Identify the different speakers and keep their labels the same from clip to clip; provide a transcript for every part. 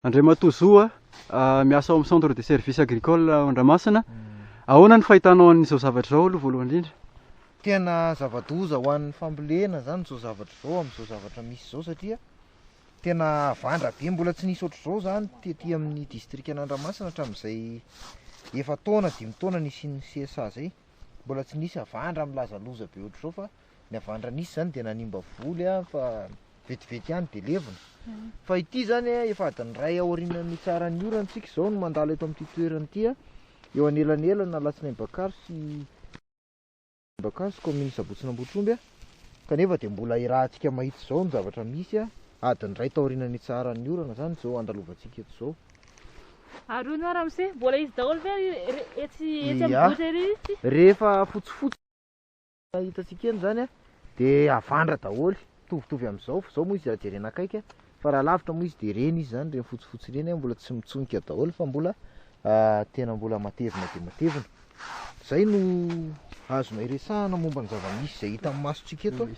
Speaker 1: Andriamatoa Zoa, miasa ao amin'ny centre de service agricole Andramasina. Ahoana ny fahitanao an'izao zavatra izao aloha voalohany indrindra?
Speaker 2: Tena zava-doza ho an'ny fambolena zany zao zavatra zao amin'izao zavatra misy zao satria tena vandra be, mbola tsy nisy ohatr'izao zany tetỳ amin'ny district an'Andriamasina hatramin'izay efa taona 5 taona nisian'ny CSA zay, mbola tsy nisy avandra milazaloza be ohatr'izao fa ny avandra nisy zany dia nanimba voly fa vetivety ihany dia levona. Fa ity zany efa adiny ray aorianan'ny tsaran'ny orantsika izao no mandalo eto amin'ity toerana ity, eo anelanelana Alatsinainy Bakary sy commune Sabotsyn'Ambohitromby, kanefa dia mbola irahantsika mahita izao ny zavatra misy adiny ray taorianan'ny tsaran'ny orana zany izao andalovantsika eto izao.
Speaker 3: Ary hono ara amse mbola izy daholo ve etsy amin'ny ery ity?
Speaker 2: Rehefa fotsifotsy hitantsika eny zany dia avandra daholo, mitovitovy amin'izao, fa izao moa izy jerena akaiky, fa raha lavitra moa izy dia reny izy zany, reny fotsifotsy reny mbola tsy mitsonika daholo fa mbola tena mbola matevina dia matevina. Zay no azonay resahana momba ny zava-misy izay hita amin'ny masontsika eto.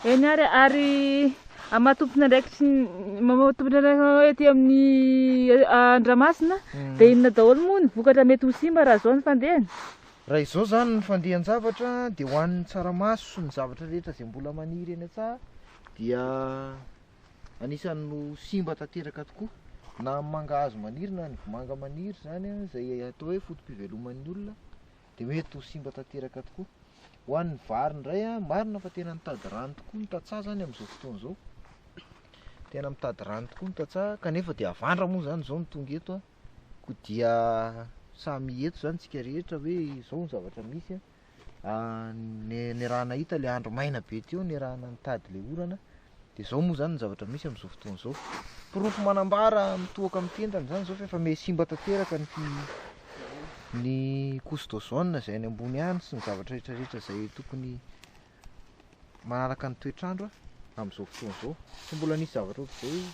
Speaker 3: Eny ary ary amatompona ndraiky mamatompona ndraiky ety amin'ny Andramasina dia inona daholo moa ny vokatra mety ho simba raha izao ny fandehany?
Speaker 2: Raha izao zany ny fandehan-javatra dia ho an'ny tsaramaso sy ny zavatra rehetra izay mbola maniry eny an-tsaha dia anisan'ny no simba tanteraka tokoa, na amin'ny mangahazo maniry na ny vomanga maniry zany izay atao hoe fotom-piveloman'ny olona dia mety ho simba tanteraka tokoa. Ho an'ny vary indray marina fa tena mitady rano tokoa ny tantsaha zany amin'izao fotoana izao, tena mitady rano tokoa ny tantsaha, kanefa dia avandra moa zany izao ny tonga eto ko dia samy eto zany tsika rehetra hoe izao ny zavatra misy. Ny raha nahita ilay andro maina be teo, ny raha nitady ilay orana, dia izao moa zany ny zavatra misy amin'izao fotoana izao. Pirofo manambara mitohaka amin'ny tendany zany izao fa efa me simba tanteraka ny couche d'ozone izay any ambony any sy ny zavatra rehetrarehetra izay tokony manaraka ny toetr'andro amin'izao fotoana izao, tsy mbola nisy zavatra ohatr'izao.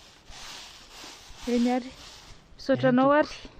Speaker 3: Eny ary, misaotra anao ary.